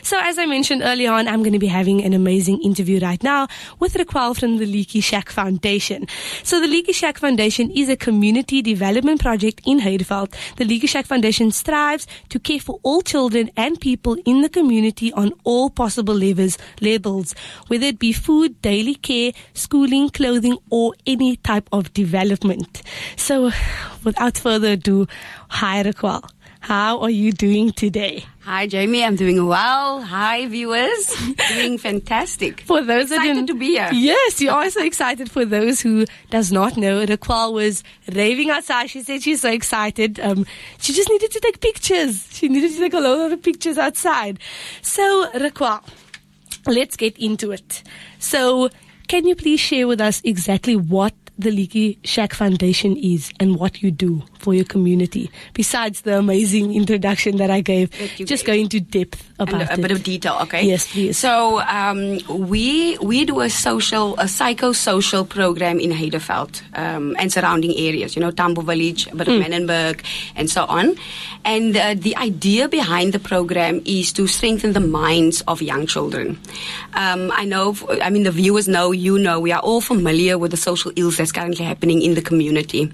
So as I mentioned earlier on, I'm going to be having an amazing interview right now with Raquel from the Leaky Shack Foundation. So the Leaky Shack Foundation is a community development project in Heideveld. The Leaky Shack Foundation strives to care for all children and people in the community on all possible levels, whether it be food, daily care, schooling, clothing, or any type of development. So without further ado, hi Raquel. How are you doing today? Hi, Jamie. I'm doing well. Hi, viewers. Doing fantastic. For those excited to be here. Yes, you are so excited. For those who does not know, Raquel was raving outside. She said she's so excited. She just needed to take pictures. She needed to take a lot of pictures outside. So, Raquel, let's get into it. So, can you please share with us exactly what the Leaky Shack Foundation is and what you do for your community, besides the amazing introduction that I gave? Just go into depth about it. A bit of detail, okay? Yes, please. So we do a psychosocial program in Heideveld and surrounding areas, Tambo Village, a bit of Menenberg, and so on. And the idea behind the program is to strengthen the minds of young children. The viewers know, we are all familiar with the social ills that's currently happening in the community.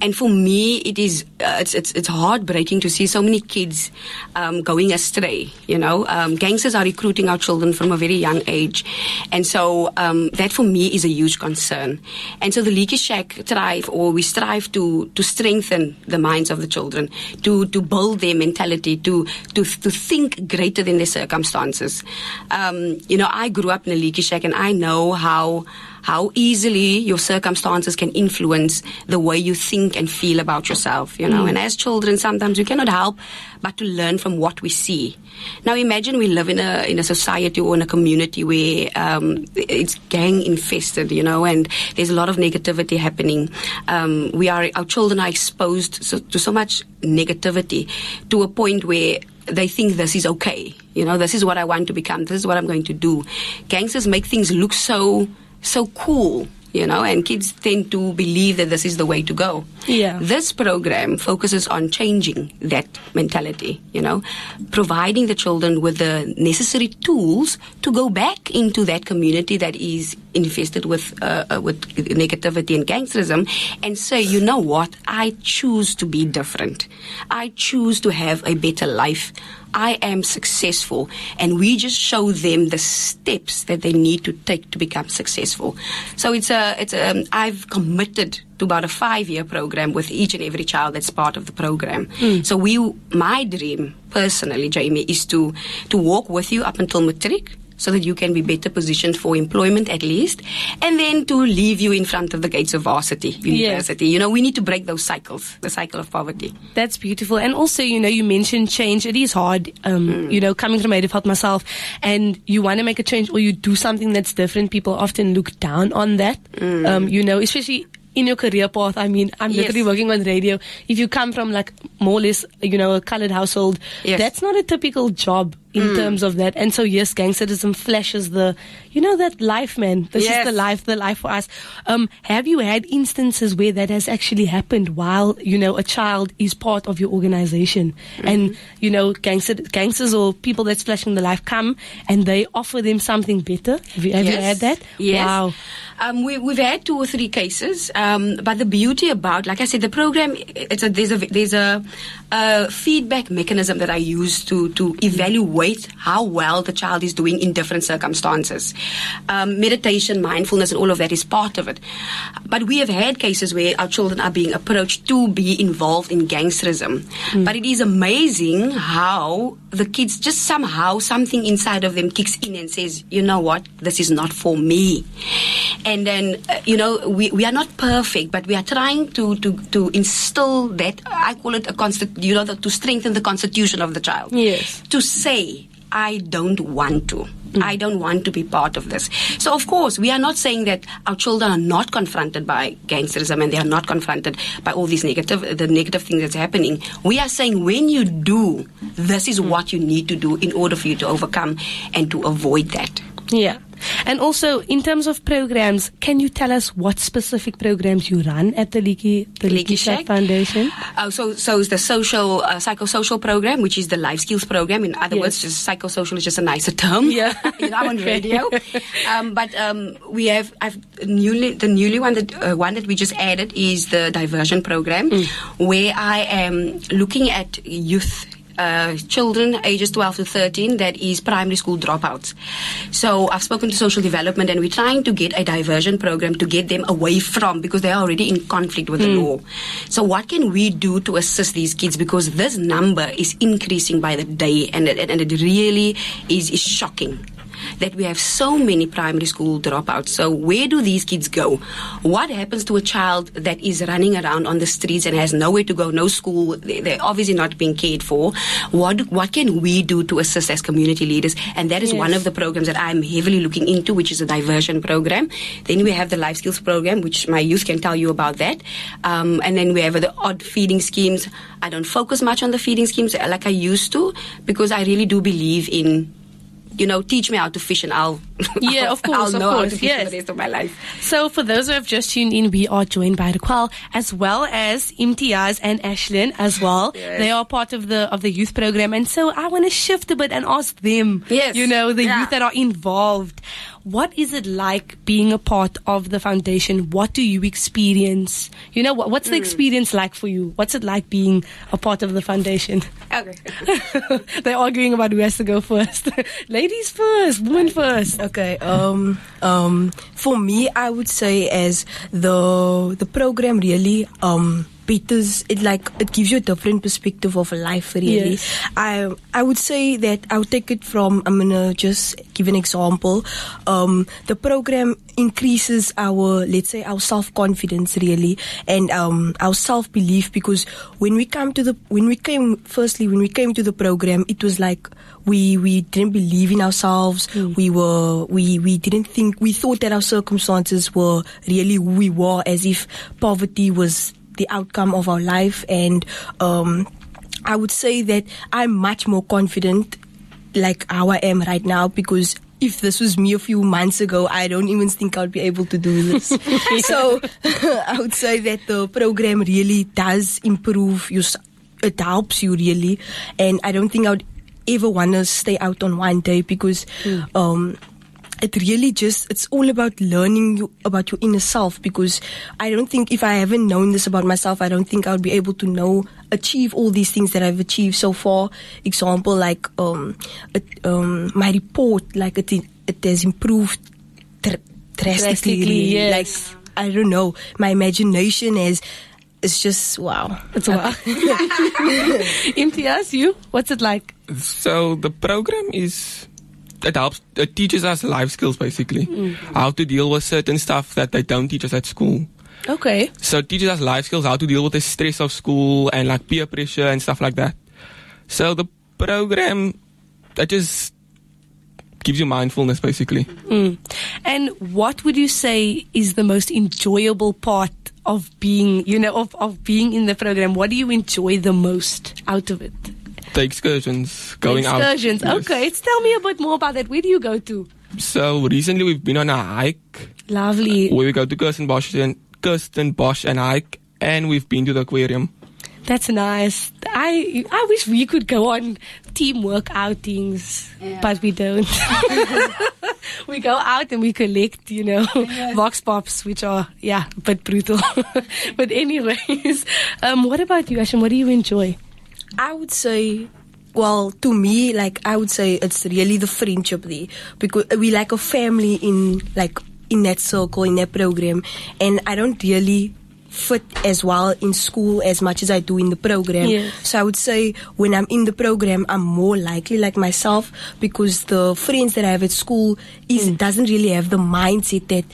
And for me, it's heartbreaking to see so many kids going astray. Gangsters are recruiting our children from a very young age, and so that for me is a huge concern. And so the Leaky Shack we strive to strengthen the minds of the children, to build their mentality, to think greater than their circumstances. I grew up in a Leaky Shack, and I know how easily your circumstances can influence the way you think and feel about yourself, And as children, sometimes we cannot help but to learn from what we see. Now imagine we live in a society or in a community where it's gang infested, and there's a lot of negativity happening. Our children are exposed to so much negativity to a point where they think this is okay. This is what I want to become. This is what I'm going to do. Gangsters make things look so cool, and kids tend to believe that this is the way to go. Yeah. This program focuses on changing that mentality, providing the children with the necessary tools to go back into that community that is infested with negativity and gangsterism, and say, you know what, I choose to be different. I choose to have a better life. I am successful, and we just show them the steps that they need to take to become successful. So I've committed to about a 5-year program with each and every child that's part of the program. So my dream personally, Jamie, is to walk with you up until matric, so that you can be better positioned for employment at least, and then to leave you in front of the gates of varsity university. Yes. We need to break those cycles, the cycle of poverty. That's beautiful. And also, you mentioned change. It is hard, coming from Heideveld myself, and you want to make a change or you do something that's different. People often look down on that, especially in your career path. I'm literally working on radio. If you come from more or less, a colored household, that's not a typical job in terms of that. And so, yes, gangsterism flashes that life, man. This is the life for us. Have you had instances where that has actually happened while, a child is part of your organization? And, gangsters or people that's flashing the life come and they offer them something better? Have you had that? Yes. Wow. We've had 2 or 3 cases, but the beauty about, like I said, the program, there's a feedback mechanism that I use to evaluate how well the child is doing in different circumstances. Meditation, mindfulness, and all of that is part of it. But we have had cases where our children are being approached to be involved in gangsterism. But it is amazing how the kids just somehow, something inside of them kicks in and says, you know what, this is not for me. And then, we are not perfect, but we are trying to instill that, I call it to strengthen the constitution of the child. Yes. To say, I don't want to. I don't want to be part of this. So, of course, we are not saying that our children are not confronted by gangsterism and they are not confronted by all these negative things that's happening. We are saying when you do, this is what you need to do in order for you to overcome and to avoid that. Yeah. And also, in terms of programs, can you tell us what specific programs you run at the Leaky Shack Foundation? So it's the social, psychosocial program, which is the life skills program. In other words, just psychosocial is just a nicer term. Yeah. I'm on radio. But we have, the newly one that we just added is the diversion program, where I am looking at youth, children ages 12 to 13, that is primary school dropouts. So I've spoken to social development, and we're trying to get a diversion program to get them away from, because they are already in conflict with the law. So what can we do to assist these kids? Because this number is increasing by the day, and it really is shocking that we have so many primary school dropouts. So where do these kids go? What happens to a child that is running around on the streets and has nowhere to go, no school? They're obviously not being cared for. What can we do to assist as community leaders? And that is one of the programs that I'm heavily looking into, which is a diversion program. Then we have the life skills program, which my youth can tell you about that. And then we have the odd feeding schemes. I don't focus much on the feeding schemes like I used to, because I really do believe in, teach me how to fish, and I'll know how to fish for the rest of my life. So for those who have just tuned in, we are joined by Raquel, as well as Imtiaz and Ashlyn as well. Yes. They are part of the youth program, and so I want to shift a bit and ask them, youth that are involved. What is it like being a part of the foundation? What do you experience? What's the experience like for you? What's it like being a part of the foundation? Okay. They're arguing about who has to go first. Ladies first, women first. Okay. For me, I would say as the program really it gives you a different perspective of life, really. Yes. I would say that I'll take it from, I'm gonna just give an example. The program increases our self-confidence, really, and our self-belief, because when we came to the program, it was like we didn't believe in ourselves. We thought that our circumstances were really who we were, as if poverty was the outcome of our life. And I would say that I'm much more confident like how I am right now, because if this was me a few months ago, I don't even think I'd be able to do this. So I would say that the program really does improve you. It helps you, really. And I don't think I would ever want to stay out on one day, because it really it's all about learning about your inner self, because I don't think, if I haven't known this about myself, I don't think I would be able to achieve all these things that I've achieved so far. Example, like my report, like it has improved drastically. Yes. Like, I don't know, my imagination it's just wow. It's wow. Imtiaz, you? What's it like? So the program it teaches us life skills, basically. How to deal with certain stuff that they don't teach us at school. Okay. So it teaches us life skills, how to deal with the stress of school and like peer pressure and stuff like that. So the program, that just gives you mindfulness, basically. And what would you say is the most enjoyable part of being, of being in the program? What do you enjoy the most out of it? The excursions, going out. Excursions, yes. Okay. Tell me a bit more about that. Where do you go to? So recently we've been on a hike. Lovely. Where we go to Kirstenbosch and hike, and we've been to the aquarium. That's nice. I wish we could go on teamwork outings, but we don't. We go out and we collect, vox pops, which are, a bit brutal. But anyways, what about you, Asham? What do you enjoy? I would say, well, to me, I would say it's really the friendship there, because we like a family in that circle, in that program, and I don't really fit as well in school as much as I do in the program. Yes. So I would say when I'm in the program, I'm more likely like myself, because the friends that I have at school doesn't really have the mindset that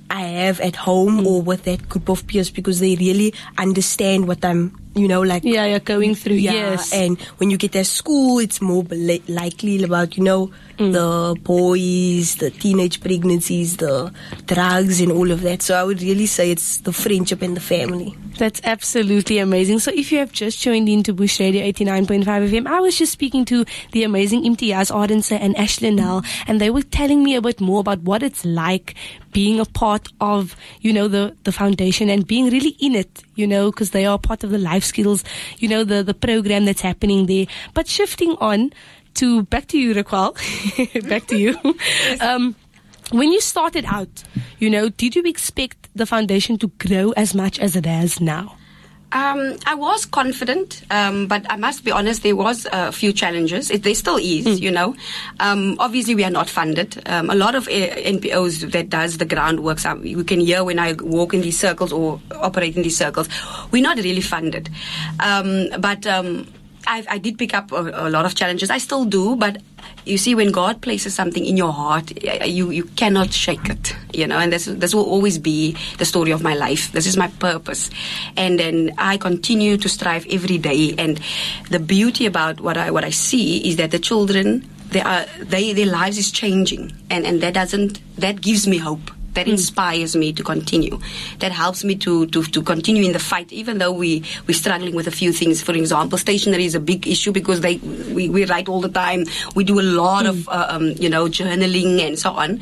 I have at home or with that group of peers, because they really understand what I'm like Yeah, going through. Yes. and when you get to school, it's more likely about the boys, the teenage pregnancies, the drugs, and all of that. So I would really say it's the friendship and the family. That's absolutely amazing. So if you have just joined into Bush Radio 89.5 FM, I was just speaking to the amazing Imtiaz Ardense and Ashley Nell, and they were telling me a bit more about what it's like being a part of, the foundation and being really in it, because they are part of the life skills, the program that's happening there. But shifting on back to you, Raquel, back to you. When you started out, did you expect the foundation to grow as much as it has now? I was confident, but I must be honest, there was a few challenges. There still is, Obviously, we are not funded. A lot of NPOs that does the groundwork, you can hear when I walk in these circles or operate in these circles, we're not really funded. But I did pick up a lot of challenges. I still do, but you see, when God places something in your heart, you cannot shake it, and this will always be the story of my life. This is my purpose. And then I continue to strive every day. And the beauty about what I see is that the children, their lives is changing. And that gives me hope. That inspires me to continue. That helps me to continue in the fight, even though we're struggling with a few things. For example, stationery is a big issue because we write all the time. We do a lot of journaling and so on.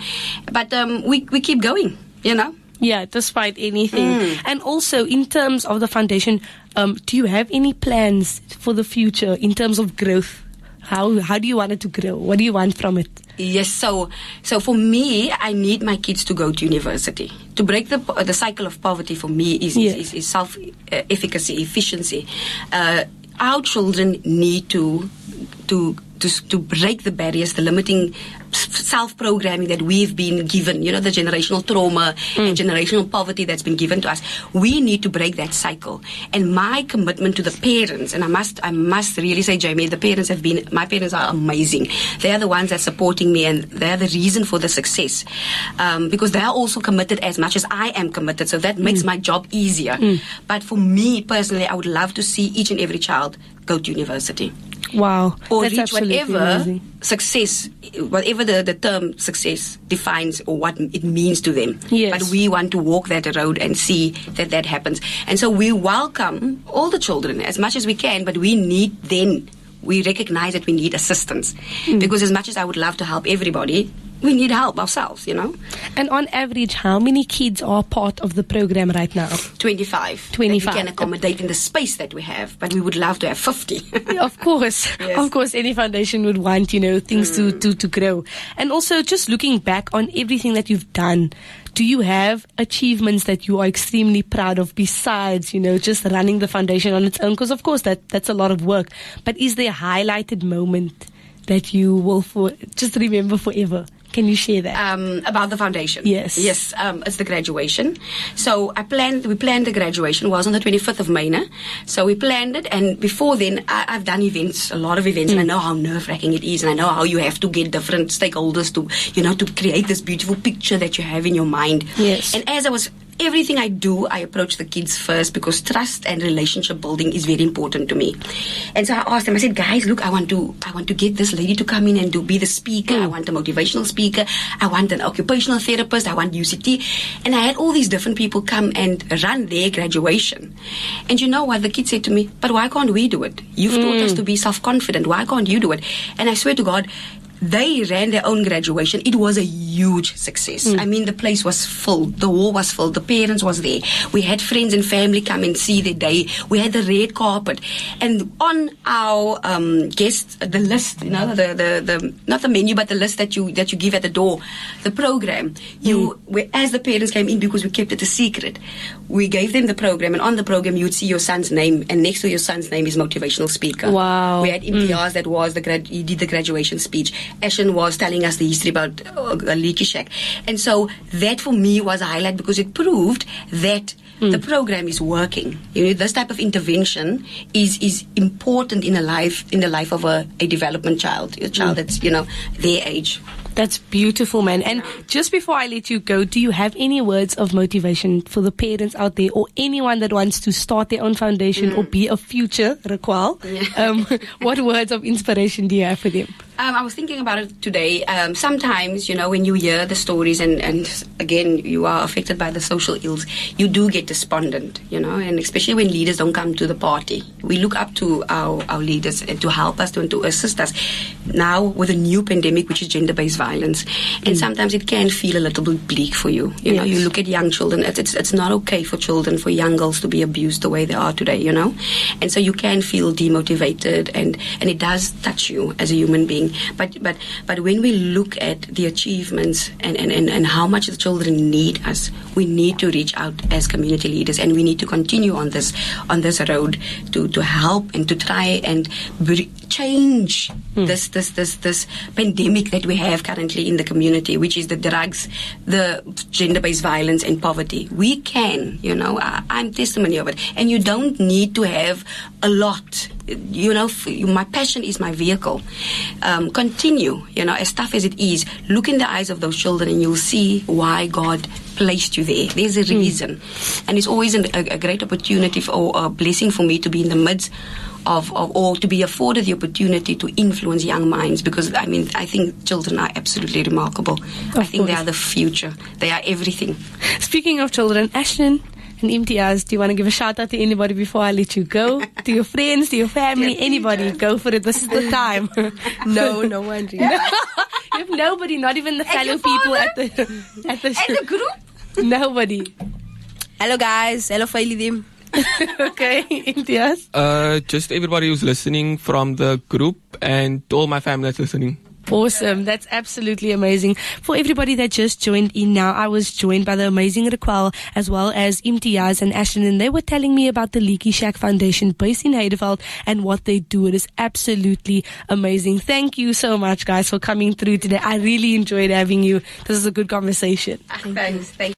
But we keep going. Yeah, despite anything. And also, in terms of the foundation, do you have any plans for the future in terms of growth? How do you want it to grow? What do you want from it? Yes, so for me, I need my kids to go to university. To break the cycle of poverty for me is self-efficacy, efficiency. Our children need to break the barriers, the limiting self-programming that we've been given, the generational trauma and generational poverty that's been given to us. We need to break that cycle. And my commitment to the parents, and I must really say, Jamie, my parents are amazing. They are the ones that are supporting me, and they are the reason for the success. Because they are also committed as much as I am committed, so that makes my job easier. But for me personally, I would love to see each and every child go to university. Wow. Or that's reach whatever amazing. Success, whatever the term success defines or what it means to them. Yes. But we want to walk that road and see that happens. And so we welcome all the children as much as we can, but we recognize that we need assistance. Because as much as I would love to help everybody, we need help ourselves, And on average, how many kids are part of the program right now? 25. 25. That we can accommodate in the space that we have, but we would love to have 50. Of course. Yes. Of course, any foundation would want, things to grow. And also, just looking back on everything that you've done, do you have achievements that you are extremely proud of besides, just running the foundation on its own? Because, of course, that's a lot of work. But is there a highlighted moment that you will just remember forever? Can you share that? About the foundation? Yes. Yes, it's the graduation. So we planned the graduation. It was on the 25th of May. So we planned it, and before then, I've done events, a lot of events, and I know how nerve-wracking it is, and I know how you have to get different stakeholders to create this beautiful picture that you have in your mind. Yes. And everything I do, I approach the kids first because trust and relationship building is very important to me. And so I asked them, I said, guys, look, I want to get this lady to come in and be the speaker. I want a motivational speaker. I want an occupational therapist. I want UCT. And I had all these different people come and run their graduation. And you know what? The kids said to me, but why can't we do it? You've taught us to be self-confident. Why can't you do it? And I swear to God, they ran their own graduation. It was a huge success. I mean, the place was full. The hall was full. The parents was there. We had friends and family come and see the day. We had the red carpet. And on our guests, the list, the not the menu, but the list that you give at the door, the program, as the parents came in, because we kept it a secret, we gave them the program, and on the program you would see your son's name, and next to your son's name is motivational speaker. Wow. We had Imtiaz that was he did the graduation speech. Ashen was telling us the history about Leaky Shack. And so that for me was a highlight because it proved that the program is working. This type of intervention is important in the life of a development child, a child that's their age. That's beautiful, man. And just before I let you go, do you have any words of motivation for the parents out there, or anyone that wants to start their own foundation or be a future Raquel? What words of inspiration do you have for them? I was thinking about it today. Sometimes, when you hear the stories and again, you are affected by the social ills, you do get despondent, and especially when leaders don't come to the party. We look up to our leaders to help us, to assist us. Now, with a new pandemic, which is gender-based violence, and sometimes it can feel a little bit bleak for you. You look at young children, it's not okay for children, for young girls to be abused the way they are today, and so you can feel demotivated, and it does touch you as a human being. But when we look at the achievements and how much the children need us, we need to reach out as community leaders, and we need to continue on this road to help and to try and change this pandemic that we have currently in the community, which is the drugs, the gender-based violence, and poverty. We can, I'm testimony of it, and you don't need to have a lot. My passion is my vehicle. Continue, as tough as it is. Look in the eyes of those children and you'll see why God placed you there. There's a reason. And it's always a great opportunity or a blessing for me to be in the midst of or to be afforded the opportunity to influence young minds, because I think children are absolutely remarkable. I think they are the future. They are everything. Speaking of children, Ashton and Imtiaz, do you want to give a shout out to anybody before I let you go? To your friends, to your family, anybody? Go for it. This is the time. No one. Really. You have nobody, not even the fellow people at the group. Nobody. Hello guys. Hello Failidim. Okay, Imtiaz. Just everybody who's listening from the group, and all my family that's listening. Awesome. That's absolutely amazing. For everybody that just joined in now, I was joined by the amazing Raquel as well as Imtiaz and Ashton, and they were telling me about the Leaky Shack Foundation based in Heideveld and what they do. It is absolutely amazing. Thank you so much, guys, for coming through today. I really enjoyed having you. This is a good conversation. Thanks.